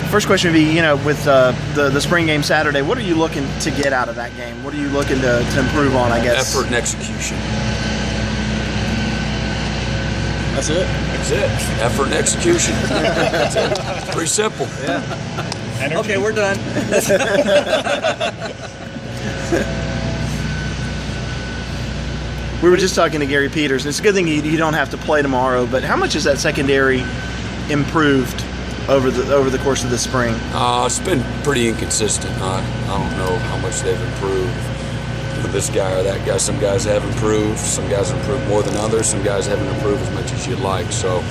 First question would be, with the spring game Saturday, what are you looking to get out of that game? What are you looking to improve on, I guess? Effort and execution. That's it? That's it. Effort and execution. That's it. It's pretty simple. Yeah. Okay, we're done. We were just talking to Gary Peters. It's a good thing you don't have to play tomorrow, but how much has that secondary improved over the course of the spring? It's been pretty inconsistent. I don't know how much they've improved for this guy or that guy. Some guys have improved. Some guys have improved more than others. Some guys haven't improved as much as you'd like. So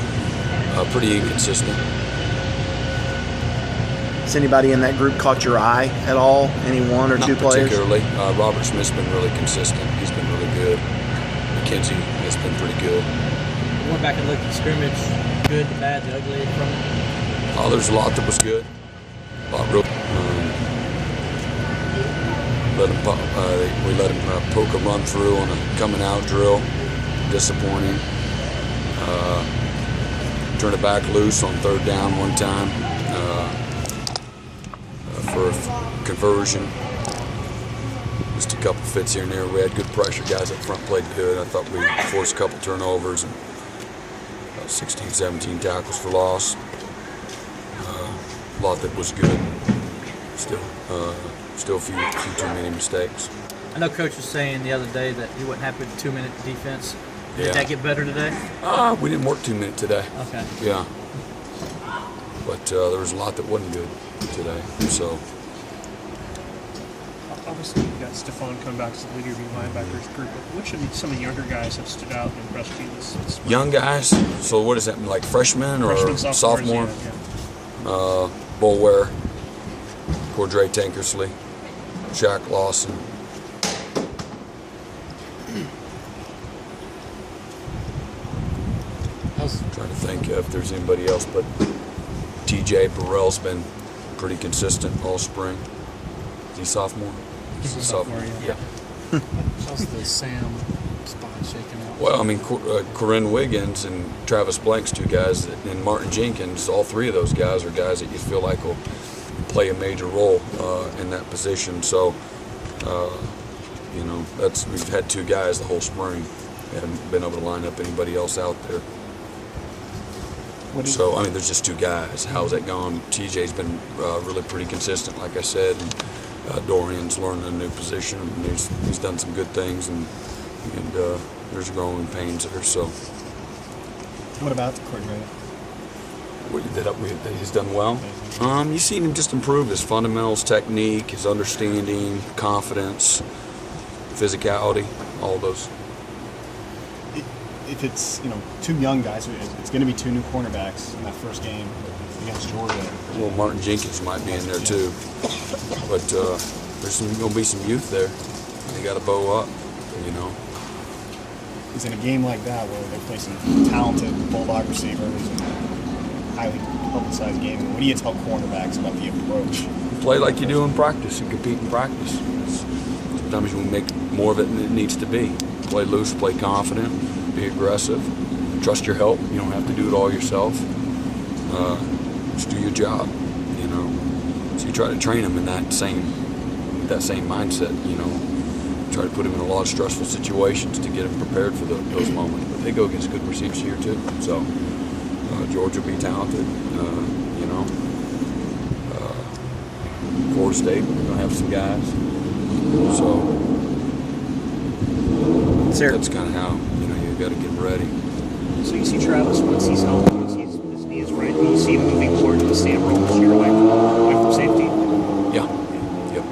pretty inconsistent. Has anybody in that group caught your eye at all? Any one or Not two players? particularly. Robert Smith's been really consistent. He's been really good. McKenzie has been pretty good. Went back and looked at scrimmage. Good, the bad, the ugly from it. There's a lot that was good. A lot real. We let him poke a run through on a coming out drill. Disappointing. Turned it back loose on third down one time for a conversion. Just a couple fits here and there. We had good pressure. Guys up front played good. I thought we forced a couple turnovers and 16, 17 tackles for loss. A lot that was good. Still a few too many mistakes. I know Coach was saying the other day that he wasn't happy with the 2-minute defense. Did Yeah. that get better today? We didn't work 2 minutes today. Okay. Yeah. But there was a lot that wasn't good today. So. Obviously, you've got Stephon coming back as the leader of the linebackers group. But which of some of the younger guys have stood out and impressed you this spring? Young guys? So what is that, like freshmen or Freshmen, sophomore? Yeah. Bulware, Cordray Tankersley, Shaq Lawson. I'm trying to think if there's anybody else, but TJ Burrell's been pretty consistent all spring. Is he sophomore? He's a sophomore, yeah. How's the Sam spot shaking out? Well, I mean, Corinne Wiggins and Travis Blank's two guys, and Martin Jenkins, all three of those guys are guys that you feel like will play a major role in that position. So, we've had two guys the whole spring. We haven't been able to line up anybody else out there. So, I mean, there's just two guys. How's that gone? TJ's been really pretty consistent, like I said. And, Dorian's learning a new position, and he's done some good things, and there's growing pains there. So, what about the Cordray? He's done well. You've seen him just improve his fundamentals, technique, his understanding, confidence, physicality, all those. If it's two young guys, it's going to be two new cornerbacks in that first game against Georgia. Well, Martin Jenkins might be in there too, but there's going to be some youth there. They got to bow up, It's in a game like that where they play some talented bulldog receivers and highly publicized game. What do you tell cornerbacks about the approach? Play like you do in practice and compete in practice. Sometimes we make more of it than it needs to be. Play loose, play confident, be aggressive, trust your help. You don't have to do it all yourself. Just do your job, So you try to train them in that same mindset, Try to put them in a lot of stressful situations to get them prepared for those moments. But they go against good receivers here too. So Georgia will be talented, Florida State, we're going to have some guys. So that's kind of how, you've got to get ready. So you see Travis once he's healthy, once his knee is right, you see him moving forward to the Sam role this year, away from safety? Yeah. Yep.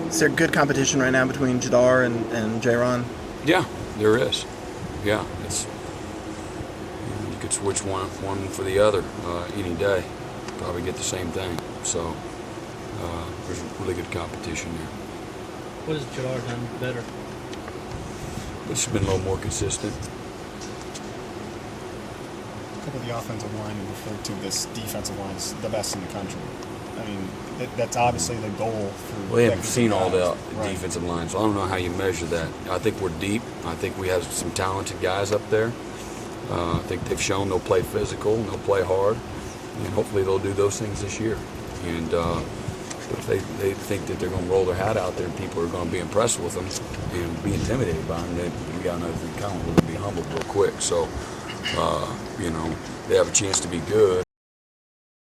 Is there good competition right now between Jadar and J-Ron? Yeah, there is. Yeah, it's you could switch one for the other any day, probably get the same thing. So there's really good competition there. What has Jadar done better? It's been a little more consistent. A couple of the offensive line referred to this defensive line as the best in the country. I mean, that's obviously the goal for. We haven't seen all the right. defensive lines, so I don't know how you measure that. I think we're deep. I think we have some talented guys up there. I think they've shown they'll play physical and they'll play hard, and hopefully they'll do those things this year. And if they think that they're going to roll their hat out there and people are going to be impressed with them and be intimidated by them, we got another thing coming. We're going to be humbled real quick. So, you know, they have a chance to be good.